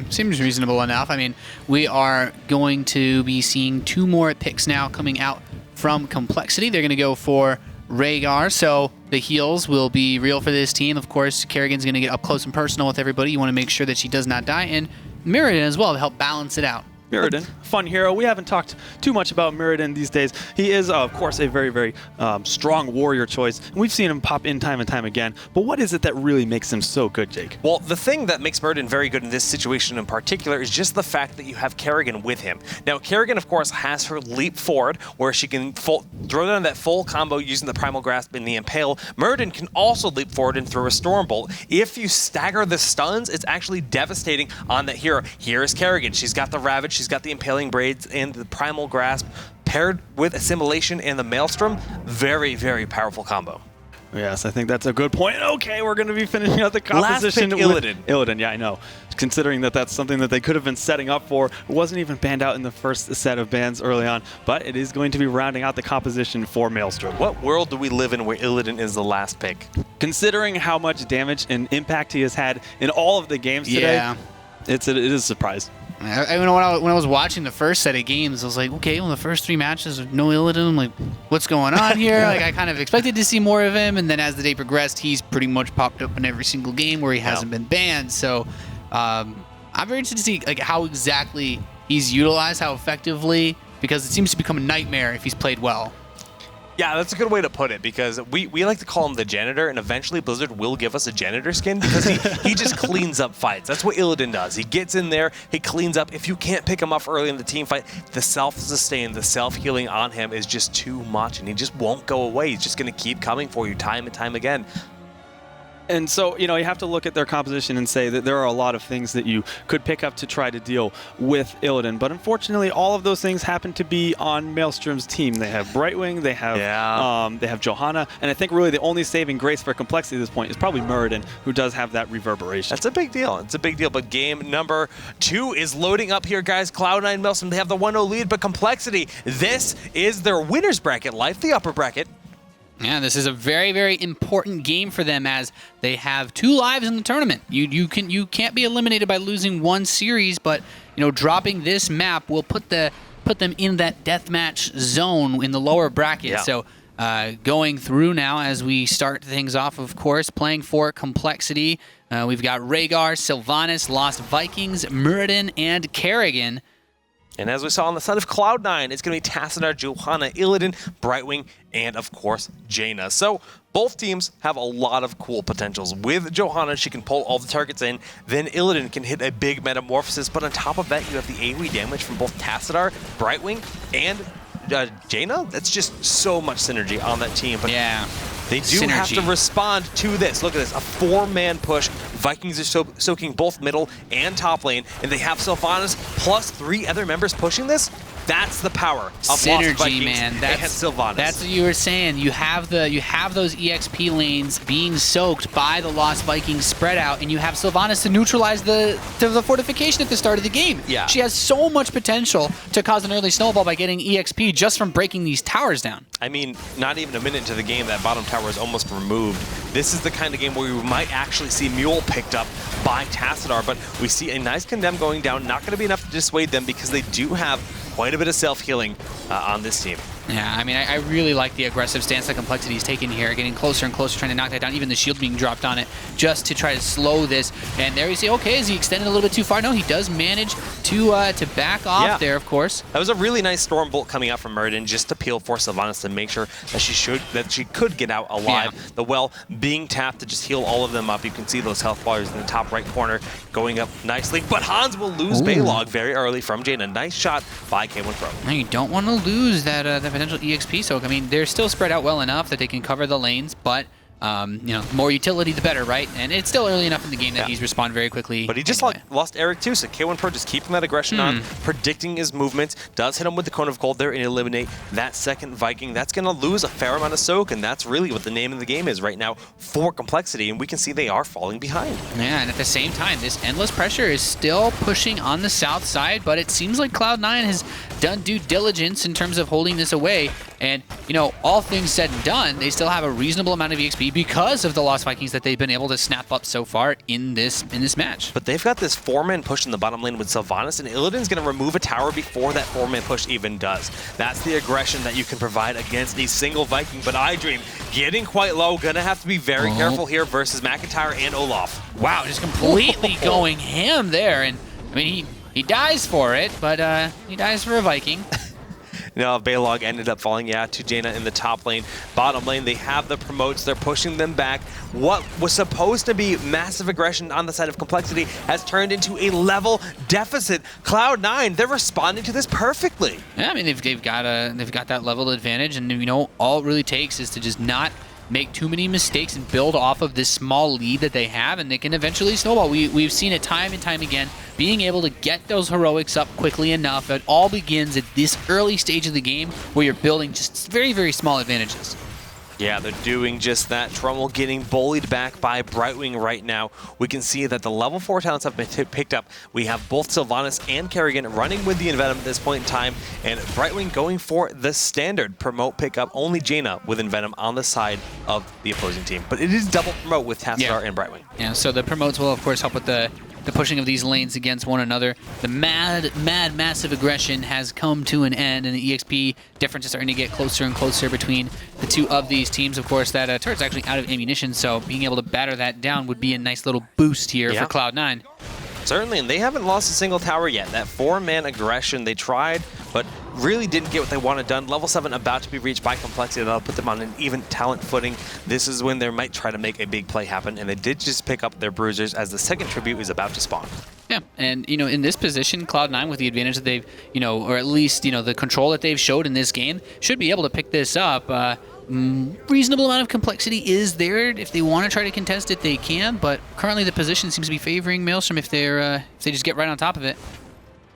Seems reasonable enough. I mean, we are going to be seeing 2 more picks now coming out from compLexity. They're going to go for Rhaegar, so the heals will be real for this team. Of course, Kerrigan's going to get up close and personal with everybody. You want to make sure that she does not die, and Meriden as well to help balance it out. Meriden, fun hero. We haven't talked too much about Meriden these days. He is, of course, a very, very strong warrior choice. And we've seen him pop in time and time again. But what is it that really makes him so good, Jake? Well, the thing that makes Meriden very good in this situation in particular is just the fact that you have Kerrigan with him. Now, Kerrigan, of course, has her leap forward, where she can throw down that full combo using the Primal Grasp and the Impale. Meriden can also leap forward and throw a Stormbolt. If you stagger the stuns, it's actually devastating on that hero. Here is Kerrigan. She's got the Ravage, she's got the Impaling Braids and the Primal Grasp paired with Assimilation and the Maelstrom. Very, very powerful combo. Yes, I think that's a good point. Okay, we're going to be finishing out the composition Last pick, with Illidan. Yeah, I know. Considering that that's something that they could have been setting up for. It wasn't even banned out in the first set of bans early on, but it is going to be rounding out the composition for Maelstrom. What world do we live in where Illidan is the last pick? Considering how much damage and impact he has had in all of the games today, it is a surprise. When I was watching the first set of games, I was like, okay, well, the first 3 matches, no Illidan. I'm like, what's going on here? Like, I kind of expected to see more of him, and then as the day progressed, he's pretty much popped up in every single game where he hasn't been banned. So I'm very interested to see like how exactly he's utilized, how effectively, because it seems to become a nightmare if he's played well. Yeah, that's a good way to put it, because we like to call him the janitor, and eventually Blizzard will give us a janitor skin because he just cleans up fights. That's what Illidan does. He gets in there, he cleans up. If you can't pick him up early in the team fight, the self-sustain, the self-healing on him is just too much, and he just won't go away. He's just going to keep coming for you time and time again. And so, you have to look at their composition and say that there are a lot of things that you could pick up to try to deal with Illidan. But unfortunately, all of those things happen to be on Maelstrom's team. They have Brightwing, they have Johanna, and I think really the only saving grace for complexity at this point is probably Muradin, who does have that reverberation. That's a big deal. It's a big deal. But game number 2 is loading up here, guys. Cloud9 Maelstrom, they have the 1-0 lead, but complexity, this is their winner's bracket life, the upper bracket. Yeah, this is a very, very important game for them as they have 2 lives in the tournament. You can't be eliminated by losing one series, but dropping this map will put them in that deathmatch zone in the lower bracket. Yeah. So going through now as we start things off, of course, playing for complexity. We've got Rhaegar, Sylvanas, Lost Vikings, Muradin, and Kerrigan. And as we saw on the side of Cloud9, it's going to be Tassadar, Johanna, Illidan, Brightwing, and of course, Jaina. So both teams have a lot of cool potentials. With Johanna, she can pull all the targets in. Then Illidan can hit a big metamorphosis. But on top of that, you have the AoE damage from both Tassadar, Brightwing, and Jaina. That's just so much synergy on that team. But yeah. They do have to respond to this. Look at this, a 4-man push. Vikings are soaking both middle and top lane, and they have Sylvanas plus 3 other members pushing this. That's the power of synergy, Lost Vikings man. and Sylvanas. That's what you were saying. You have those EXP lanes being soaked by the Lost Vikings spread out, and you have Sylvanas to neutralize the fortification at the start of the game. Yeah. She has so much potential to cause an early snowball by getting EXP just from breaking these towers down. I mean, not even a minute into the game, that bottom tower is almost removed. This is the kind of game where we might actually see Mule picked up by Tassadar, but we see a nice condemn going down. Not going to be enough to dissuade them because they do have quite a bit of self-healing on this team. Yeah, I mean, I really like the aggressive stance that Complexity is taking here, getting closer and closer, trying to knock that down, even the shield being dropped on it, just to try to slow this. And there you see, okay, is he extended a little bit too far? No, he does manage to back off there, of course. That was a really nice Storm Bolt coming out from Muradin just to peel for Sylvanas to make sure that she could get out alive. Yeah. The well being tapped to just heal all of them up. You can see those health bars in the top right corner going up nicely. But Hans will lose Baylog very early from Jane. A nice shot by K1 Pro. Now you don't want to lose that potential EXP soak. I mean, they're still spread out well enough that they can cover the lanes, but more utility the better, right? And it's still early enough in the game that he's respond very quickly. But he just lost Eric too, so K1 Pro just keeping that aggression on, predicting his movements, does hit him with the Cone of Cold there and eliminate that second Viking. That's going to lose a fair amount of soak, and that's really what the name of the game is right now for Complexity, and we can see they are falling behind. Yeah, and at the same time, this endless pressure is still pushing on the south side, but it seems like Cloud9 has done due diligence in terms of holding this away. And, all things said and done, they still have a reasonable amount of EXP because of the Lost Vikings that they've been able to snap up so far in this match. But they've got this 4-man push in the bottom lane with Sylvanas, and Illidan's going to remove a tower before that 4-man push even does. That's the aggression that you can provide against a single Viking. But iDream getting quite low, going to have to be very careful here versus McIntyre and Olaf. Wow, just completely going ham there. And, I mean, he dies for it, but he dies for a Viking. Baylog ended up falling, to Jaina in the top lane. Bottom lane, they have the promotes. They're pushing them back. What was supposed to be massive aggression on the side of Complexity has turned into a level deficit. Cloud9, they're responding to this perfectly. Yeah, I mean, they've got that level advantage, and, all it really takes is to just not make too many mistakes and build off of this small lead that they have, and they can eventually snowball. We've seen it time and time again, being able to get those heroics up quickly enough. It all begins at this early stage of the game where you're building just very, very small advantages. Yeah, they're doing just that. Trummel getting bullied back by Brightwing right now. We can see that the level 4 talents have been picked up. We have both Sylvanas and Kerrigan running with the Envenom at this point in time, and Brightwing going for the standard promote pickup. Only Jaina with Envenom on the side of the opposing team. But it is double promote with Tassadar and Brightwing. Yeah, so the promotes will, of course, help with the pushing of these lanes against one another. The massive aggression has come to an end, and the EXP difference is starting to get closer and closer between the two of these teams. Of course, that turret's actually out of ammunition, so being able to batter that down would be a nice little boost here for Cloud9. Certainly, and they haven't lost a single tower yet. That 4-man aggression, they tried, but really didn't get what they wanted done. Level 7 about to be reached by compLexity. That'll put them on an even talent footing. This is when they might try to make a big play happen, and they did just pick up their bruisers as the second tribute is about to spawn. Yeah, and in this position, Cloud9 with the advantage that they've, or at least the control that they've showed in this game, should be able to pick this up. Reasonable amount of complexity is there. If they want to try to contest it, they can. But currently, the position seems to be favoring Maelstrom if they just get right on top of it.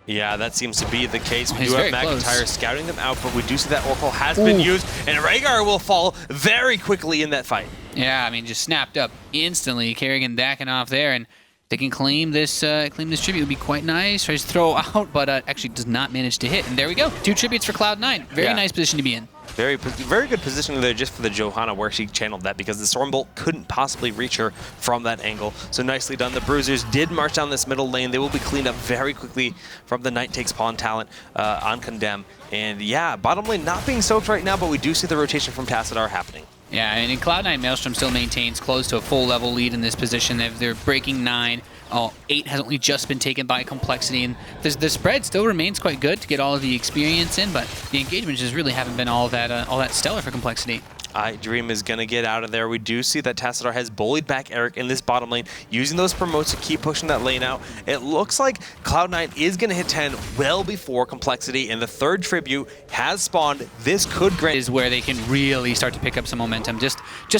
Yeah, that seems to be the case. We He's do have very McIntyre close. scouting them out, but we do see that Oracle has been used, and Rhaegar will fall very quickly in that fight. Yeah, I mean, just snapped up instantly. Kerrigan backing off there, and they can claim this tribute would be quite nice. Tries to throw out, but actually does not manage to hit. And there we go. 2 tributes for Cloud9. Very nice position to be in. Very good positioning there just for the Johanna where she channeled that because the Stormbolt couldn't possibly reach her from that angle. So nicely done. The Bruisers did march down this middle lane. They will be cleaned up very quickly from the Night Takes Pawn talent on Condemn. And yeah, bottom lane not being soaked right now, but we do see the rotation from Tassadar happening. Yeah, and Cloud9 Maelstrom still maintains close to a full level lead in this position. They're breaking 9. 8 has only just been taken by complexity, and the spread still remains quite good to get all of the experience in, but the engagements just really haven't been all that stellar for complexity. iDream is going to get out of there. We do see that Tassadar has bullied back Eric in this bottom lane, using those promotes to keep pushing that lane out. It looks like Cloud9 is going to hit 10 well before complexity, and the third tribute has spawned. This could grant is where they can really start to pick up some momentum. Just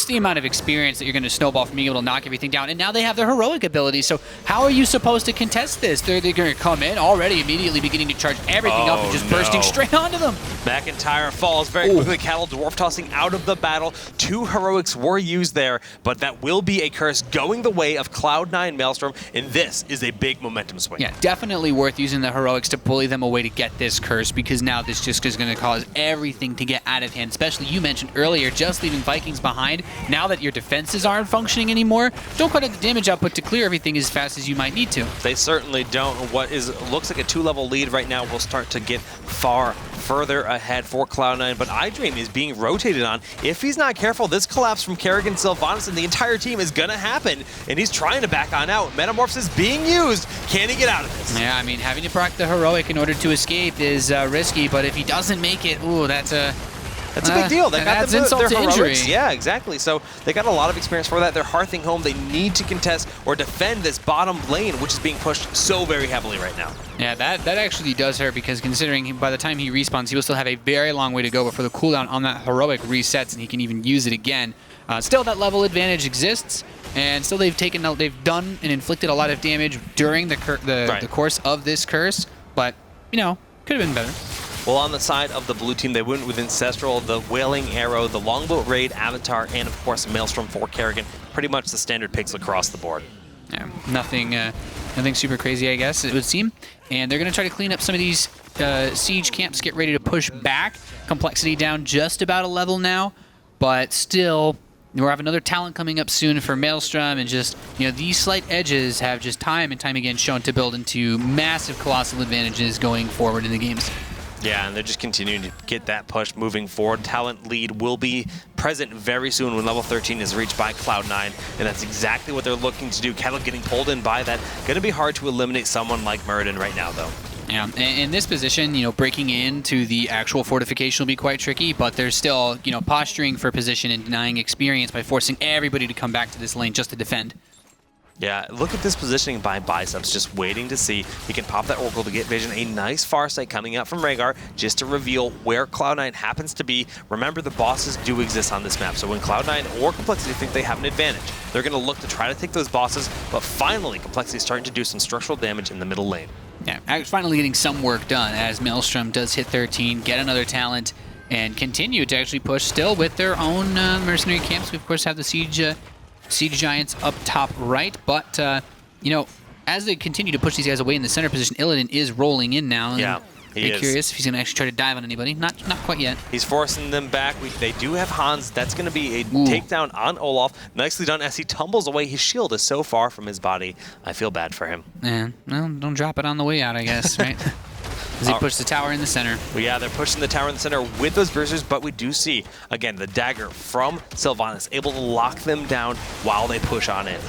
the amount of experience that you're going to snowball from being able to knock everything down, and now they have their heroic ability. So how are you supposed to contest this? They're going to come in already, immediately beginning to charge everything up and just bursting straight onto them. McIntyre falls very quickly. Cattle dwarf tossing out of the battle. 2 heroics were used there, but that will be a curse going the way of Cloud9 Maelstrom, and this is a big momentum swing. Yeah, definitely worth using the heroics to bully them away to get this curse, because now this just is going to cause everything to get out of hand, especially you mentioned earlier, just leaving Vikings behind. Now that your defenses aren't functioning anymore, don't quite have the damage output to clear everything as fast as you might need to. They certainly don't. What looks like a 2-level lead right now will start to get further ahead for Cloud9, but iDream is being rotated on. If he's not careful, this collapse from Kerrigan, Sylvanas, and the entire team is going to happen, and he's trying to back on out. Metamorphs is being used. Can he get out of this? Yeah, I mean, having to proc the heroic in order to escape is risky, but if he doesn't make it, ooh, that's a big deal. They got their insult to heroics. injury. Yeah, exactly. So they got a lot of experience for that. They're hearthing home. They need to contest or defend this bottom lane, which is being pushed so very heavily right now. Yeah, that actually does hurt, because considering by the time he respawns, he will still have a very long way to go before the cooldown on that heroic resets and he can even use it again. Still, that level advantage exists, and still they've done and inflicted a lot of damage during the course of this curse, but could have been better. Well, on the side of the blue team, they went with Ancestral, the Wailing Arrow, the Longboat Raid, Avatar, and of course Maelstrom for Kerrigan. Pretty much the standard picks across the board. Yeah, nothing super crazy, I guess, it would seem. And they're going to try to clean up some of these siege camps, get ready to push back. Complexity down just about a level now, but still, we'll have another talent coming up soon for Maelstrom, and just, these slight edges have just time and time again shown to build into massive colossal advantages going forward in the games. Yeah, and they're just continuing to get that push moving forward. Talent lead will be present very soon when level 13 is reached by Cloud9, and that's exactly what they're looking to do. Kettle getting pulled in by that. Going to be hard to eliminate someone like Muradin right now, though. Yeah, in this position, breaking into the actual fortification will be quite tricky, but there's still, posturing for position and denying experience by forcing everybody to come back to this lane just to defend. Yeah, look at this positioning by Biceps, just waiting to see he can pop that Oracle to get vision. A nice Farsight coming out from Rhaegar just to reveal where Cloud9 happens to be. Remember, the bosses do exist on this map, so when Cloud9 or complexity think they have an advantage, they're going to look to try to take those bosses, but finally, complexity is starting to do some structural damage in the middle lane. Yeah, finally getting some work done as Maelstrom does hit 13, get another talent, and continue to actually push still with their own mercenary camps. We, of course, have the Siege Giants up top right, but, as they continue to push these guys away in the center position, Illidan is rolling in now. And yeah, he is. Curious if he's going to actually try to dive on anybody. Not quite yet. He's forcing them back. They do have Hans. That's going to be a takedown on Olaf. Nicely done as he tumbles away. His shield is so far from his body. I feel bad for him. Yeah, well, don't drop it on the way out, I guess, right? As he pushes the tower in the center. Well, yeah, they're pushing the tower in the center with those bruisers, but we do see, again, the dagger from Sylvanas able to lock them down while they push on in.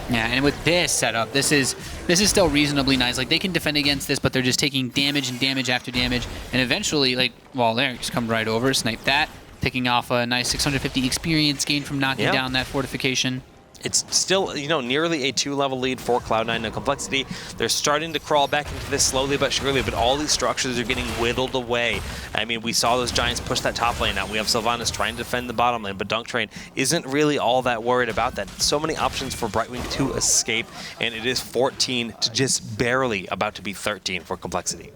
Yeah, and with this setup, this is still reasonably nice. Like, they can defend against this, but they're just taking damage and damage after damage. And eventually, like, well, there, just come right over, snipe that, picking off a nice 650 experience gain from knocking down that fortification. It's still, nearly a 2-level lead for Cloud9 and compLexity. They're starting to crawl back into this slowly but surely, but all these structures are getting whittled away. I mean, we saw those Giants push that top lane out. We have Sylvanas trying to defend the bottom lane, but Dunktrain isn't really all that worried about that. So many options for Brightwing to escape, and it is 14 to just barely about to be 13 for compLexity.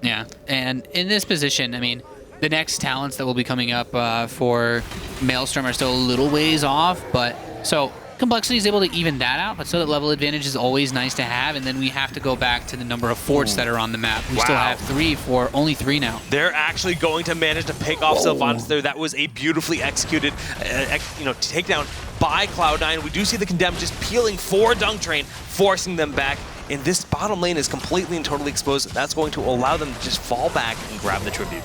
Yeah, and in this position, I mean, the next talents that will be coming up for Maelstrom are still a little ways off, but so compLexity is able to even that out, but so that level advantage is always nice to have, and then we have to go back to the number of forts that are on the map. We still have only three now. They're actually going to manage to pick off Sylvanas there. That was a beautifully executed takedown by Cloud9. We do see the Condemned just peeling for Dunktrain, forcing them back. And this bottom lane is completely and totally exposed. That's going to allow them to just fall back and grab the tribute.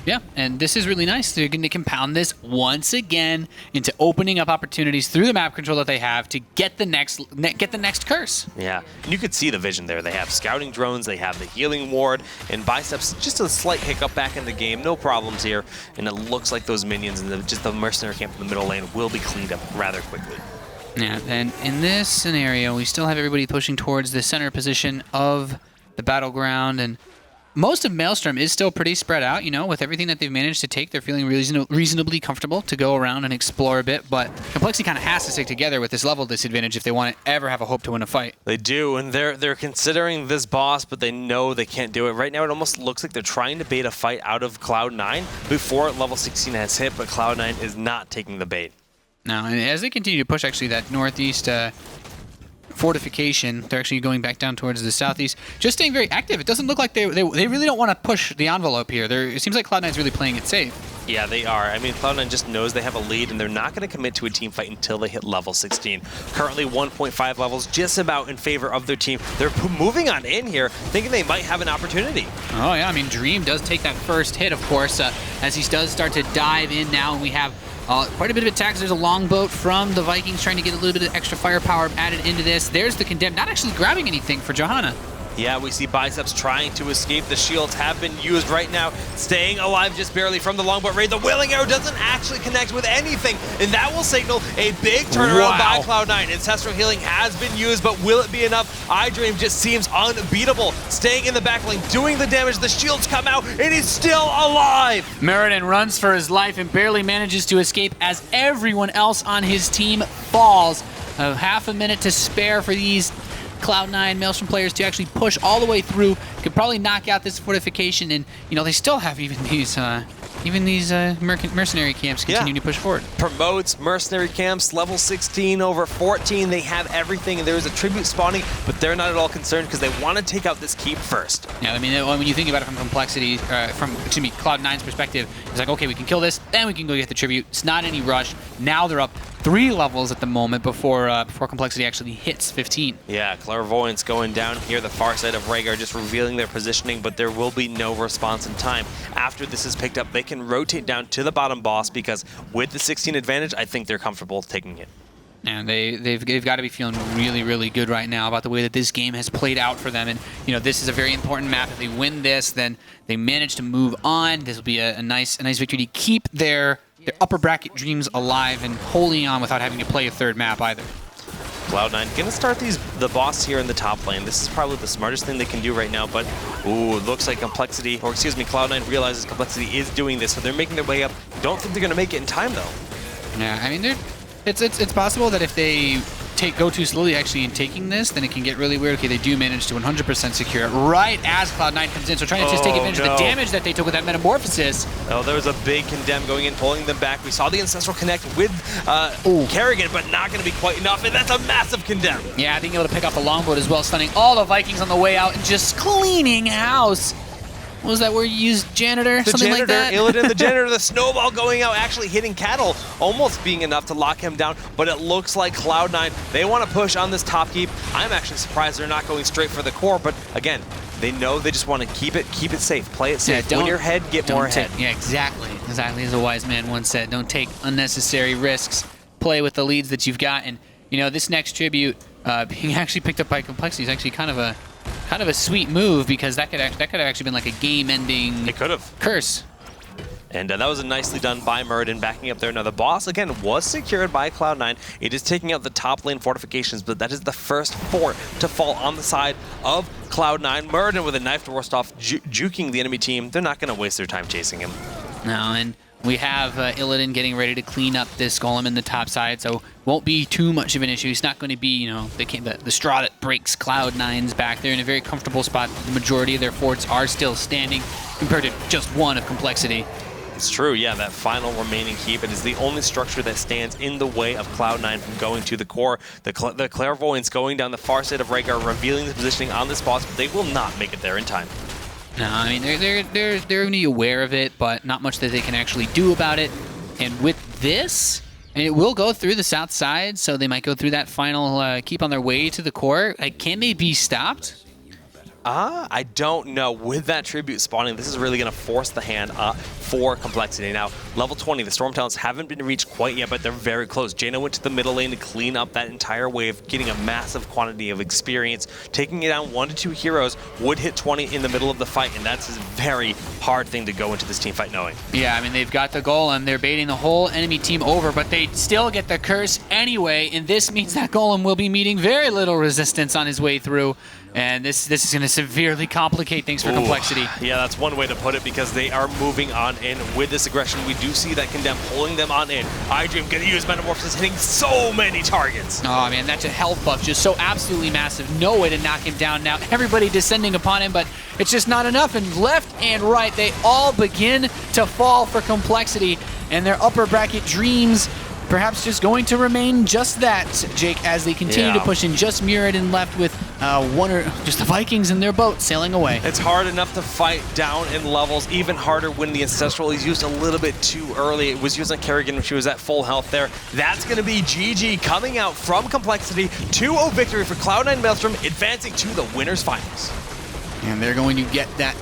Yeah, and this is really nice. They're going to compound this once again into opening up opportunities through the map control that they have to get the next curse. Yeah, and you could see the vision there. They have scouting drones, they have the healing ward, and Biceps, just a slight hiccup back in the game. No problems here, and it looks like those minions and just the mercenary camp in the middle lane will be cleaned up rather quickly. Yeah, and in this scenario, we still have everybody pushing towards the center position of the battleground, and most of Maelstrom is still pretty spread out, with everything that they've managed to take. They're feeling reasonably comfortable to go around and explore a bit, but compLexity kind of has to stick together with this level disadvantage if they want to ever have a hope to win a fight. They do, and they're considering this boss, but they know they can't do it. Right now, it almost looks like they're trying to bait a fight out of Cloud9 before level 16 has hit, but Cloud9 is not taking the bait. Now, and as they continue to push, actually, that northeast fortification, they're actually going back down towards the southeast, just staying very active. It doesn't look like they really don't want to push the envelope here. It seems like Cloud9's really playing it safe. Yeah, they are. I mean, Cloud9 just knows they have a lead, and they're not going to commit to a team fight until they hit level 16. Currently 1.5 levels, just about in favor of their team. They're moving on in here, thinking they might have an opportunity. Oh, yeah. I mean, Dream does take that first hit, of course, as he does start to dive in now, and we have quite a bit of attacks. There's a longboat from the Vikings trying to get a little bit of extra firepower added into this. There's the Condemned, not actually grabbing anything for Johanna. Yeah, we see Biceps trying to escape. The shields have been used right now, staying alive just barely from the longboat raid. The Willing Arrow doesn't actually connect with anything, and that will signal a big turnaround by Cloud9. Ancestral Healing has been used, but will it be enough? iDream just seems unbeatable, staying in the back lane, doing the damage. The shields come out, and he's still alive. Meriden runs for his life and barely manages to escape as everyone else on his team falls. Half a minute to spare for these Cloud9 Maelstrom players to actually push all the way through. Could probably knock out this fortification, and they still have even these mercenary camps continuing to push forward. Promotes mercenary camps, level 16 over 14. They have everything, and there is a tribute spawning, but they're not at all concerned because they want to take out this keep first. Yeah, I mean, when you think about it from compLexity, Cloud9's perspective, it's like, okay, we can kill this, then we can go get the tribute. It's not any rush. Now they're up 3 levels at the moment before compLexity actually hits 15. Yeah, Clairvoyance going down here, the far side of Rhaegar just revealing their positioning, but there will be no response in time. After this is picked up, they can rotate down to the bottom boss because with the 16 advantage, I think they're comfortable taking it. And they've got to be feeling really, really good right now about the way that this game has played out for them. And, this is a very important map. If they win this, then they manage to move on. This will be a nice victory to keep their upper bracket dreams alive and holding on without having to play a third map either. Cloud9 gonna start the boss here in the top lane. This is probably the smartest thing they can do right now, but it looks like Cloud9 realizes compLexity is doing this, so they're making their way up. Don't think they're gonna make it in time though. Yeah, I mean, it's possible that if they go too slowly actually in taking this, then it can get really weird. Okay, they do manage to 100% secure it right as Cloud9 comes in, so trying to just take advantage of the damage that they took with that metamorphosis. Oh, there was a big Condemn going in, pulling them back. We saw the Ancestral connect with Kerrigan, but not going to be quite enough, and that's a massive Condemn. Yeah, being able to pick up the longboat as well, stunning all the Vikings on the way out and just cleaning house. What was that word you used? Janitor? Something like that? Illidan, the janitor, the snowball going out, actually hitting Cattle, almost being enough to lock him down, but it looks like Cloud9, they want to push on this top keep. I'm actually surprised they're not going straight for the core, but again, they know they just want to keep it safe, play it safe. Win your head, get more head. Yeah, exactly. Exactly as a wise man once said, don't take unnecessary risks. Play with the leads that you've got, and this next tribute, being actually picked up by compLexity is actually kind of a sweet move, because that could have actually been like a game-ending. It could have. Curse. And that was nicely done by Murden, backing up there. Now, the boss, again, was secured by Cloud9. It is taking out the top lane fortifications, but that is the first fort to fall on the side of Cloud9. Murden with a knife to Rostov, juking the enemy team. They're not going to waste their time chasing him. No, and we have Illidan getting ready to clean up this golem in the top side, so won't be too much of an issue. It's not going to be, you know, the straw that breaks Cloud9's back. They're in a very comfortable spot. The majority of their forts are still standing compared to just one of compLexity. It's true, yeah, that final remaining keep, it is the only structure that stands in the way of Cloud9 from going to the core. The Clairvoyants going down the far side of Rhaegar, revealing the positioning on this boss, but they will not make it there in time. No, I mean, they're only aware of it, but not much that they can actually do about it. And with this, and it will go through the south side, so they might go through that final keep on their way to the core. Like, can they be stopped? I don't know. With that tribute spawning, this is really going to force the hand for compLexity. Now, level 20, the Storm Talents haven't been reached quite yet, but they're very close. Jaina went to the middle lane to clean up that entire wave, getting a massive quantity of experience. Taking it down 1 to 2 heroes would hit 20 in the middle of the fight, and that's a very hard thing to go into this team fight knowing. Yeah, I mean, they've got the golem. They're baiting the whole enemy team over, but they still get the curse anyway, and this means that golem will be meeting very little resistance on his way through. And this is going to severely complicate things for compLexity. Yeah, that's one way to put it, because they are moving on in with this aggression. We do see that Condemn pulling them on in. iDream going to use Metamorphosis, hitting so many targets. Oh, man, that's a health buff, just so absolutely massive. No way to knock him down now. Everybody descending upon him, but it's just not enough. And left and right, they all begin to fall for compLexity, and their upper bracket dreams perhaps just going to remain just that, Jake, as they continue to push in, just Muradin left with just the Vikings in their boat sailing away. It's hard enough to fight down in levels, even harder when the Ancestral is used a little bit too early. It was used on Kerrigan when she was at full health there. That's going to be GG coming out from compLexity. 2-0 victory for Cloud9 Maelstrom, advancing to the winners finals. And they're going to get that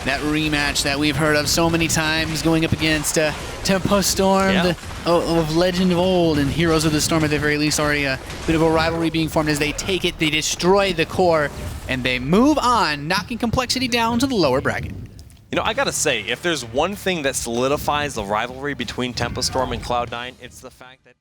rematch that we've heard of so many times, going up against Tempo Storm, of legend of old, and Heroes of the Storm at the very least. Already a bit of a rivalry being formed as they take it, they destroy the core, and they move on, knocking compLexity down to the lower bracket. You know, I gotta say, if there's one thing that solidifies the rivalry between Tempo Storm and Cloud9, it's the fact that